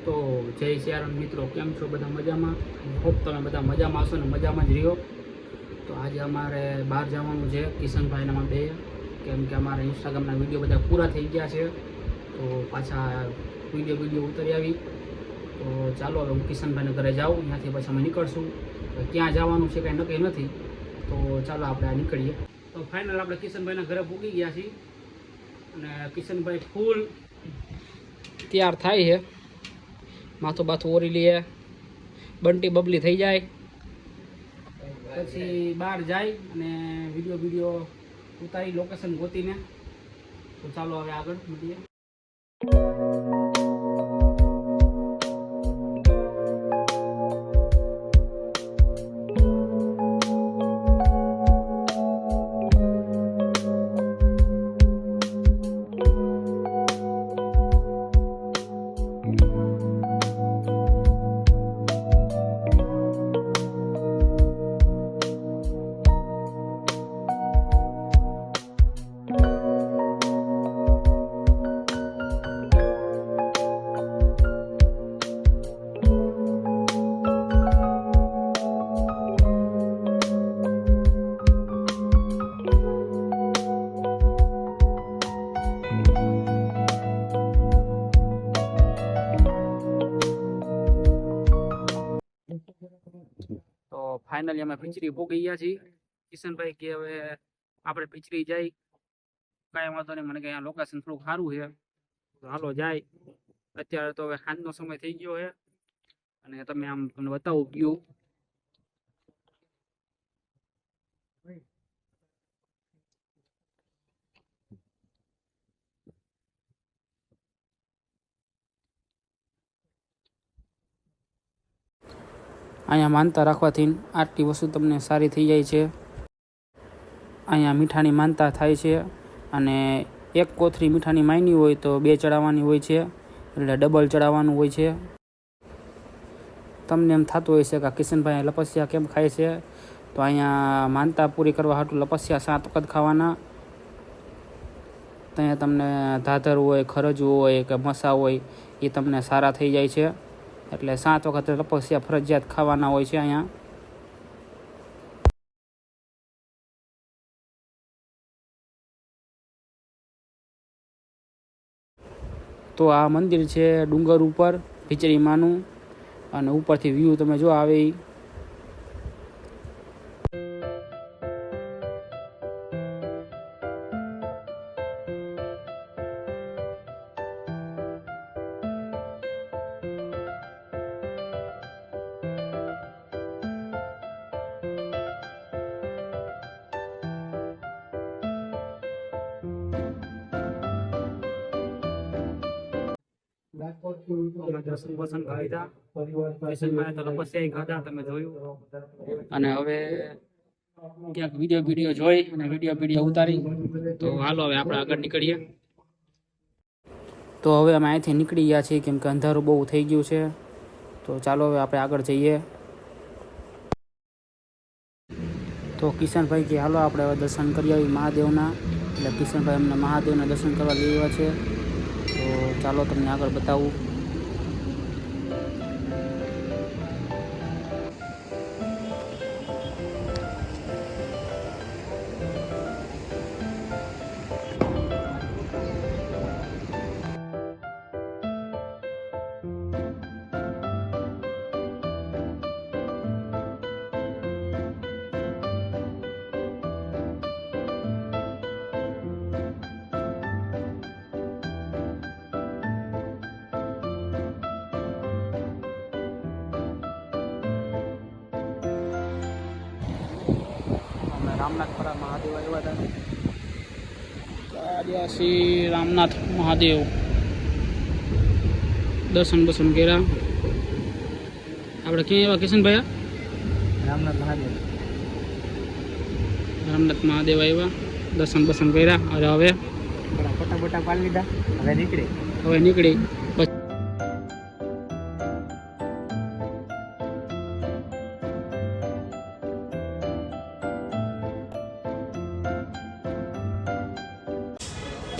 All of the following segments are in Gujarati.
તો જય સિયારામ મિત્રો, કેમ છો? બધા મજામાં? હોપ તમે બધા મજામાં હશો ને મજામાં જ રહ્યો. તો આજે અમારે બહાર જવાનું છે કિશનભાઈનામાં બે, કેમ કે અમારે ઇન્સ્ટાગ્રામના વિડીયો બધા પૂરા થઈ ગયા છે. તો પાછા વિડીયો ઉતરી આવી. તો ચાલો હવે હું કિશનભાઈને ઘરે જાઉં, ત્યાંથી પછી અમે નીકળશું. ક્યાં જવાનું છે કાંઈ નક્કી નથી, તો ચાલો આપણે નીકળીએ. તો ફાઇનલ આપણે કિશનભાઈના ઘરે પૂગી ગયા છીએ અને કિશનભાઈ ફૂલ તૈયાર થાય છે. માથું બાથું ઓરી લઈએ, બંટી બબલી થઈ જાય, પછી બહાર જાય અને વિડીયો ઉતારી લોકેશન ગોતીને. તો ચાલો હવે આગળ મળીએ. તો ફાઇનલી અમે પિંચરી પોગી ગયા છીએ. કિશનભાઈ કે હવે આપણે પિંચરી જાય, કાંઈ વાંધો નહીં, મને કે અહીંયા લોકેશન થોડુંક સારું છે, તો હાલો જાય. અત્યારે તો હવે સાંજનો સમય થઈ ગયો છે અને તમને બતાવું વ્યૂ. અહીંયા માનતા રાખવાથી આટલી વસ્તુ તમને સારી થઈ જાય છે. અહીંયા મીઠાની માનતા થાય છે અને એક કોથળી મીઠાની માયની હોય તો 2 ચડાવવાની હોય છે, એટલે ડબલ ચડાવવાનું હોય છે. તમને એમ થતું હોય છે કે કિશનભાઈ લપસ્યા કેમ ખાય છે, તો અહીંયા માનતા પૂરી કરવા હાટું લપસ્યા 7 વખત ખાવાના. ત્યાં તમને ધાધર હોય, ખરજવું હોય કે મસા હોય, એ તમને સારા થઈ જાય છે. એટલે 7 વખત લપસ્યા ફરજિયાત ખાવાના હોય છે અહીંયા. તો આ મંદિર છે ડુંગર ઉપર ભીચરીમાનું, અને ઉપરથી વ્યૂ તમે જો આવે. દર્શન પસંદ ખાધા, ખાધા તમે જોયું. અને હવે ક્યાંક વિડીયો જોઈ અને વિડીયો ઉતારી. તો હાલો હવે આપણે આગળ નીકળીએ. તો હવે અમે અહીંથી નીકળી ગયા છીએ, કેમ કે અંધારું બહુ થઈ ગયું છે. તો ચાલો હવે આપણે આગળ જઈએ. તો કિશનભાઈ કે હાલો આપણે હવે દર્શન કરી આવી મહાદેવના. એટલે કિશનભાઈ અમને મહાદેવના દર્શન કરવા લઈ આવ્યા છે. તો ચાલો તમને આગળ બતાવું. રામનાથપરા મહાદેવ આવ્યા હતા. આદિવાસી રામનાથ મહાદેવ દર્શન કર્યા. આપણે ક્યાં આવ્યા કિશનભાઈ? રામનાથ મહાદેવ આવ્યા, દર્શન કર્યા. અને હવે ફોટા પાડી લીધા. હવે નીકળી.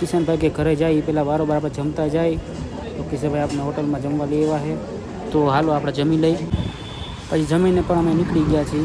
કિશનભાઈ કે ઘરે જાય એ પહેલાં વારોબાર આપણે જમતા જાય તો કિશનભાઈ આપણે હોટલમાં જમવા લઈ આવ્યા છે. તો હાલો આપણે જમી લઈ. પછી જમીને પણ અમે નીકળી ગયા છીએ.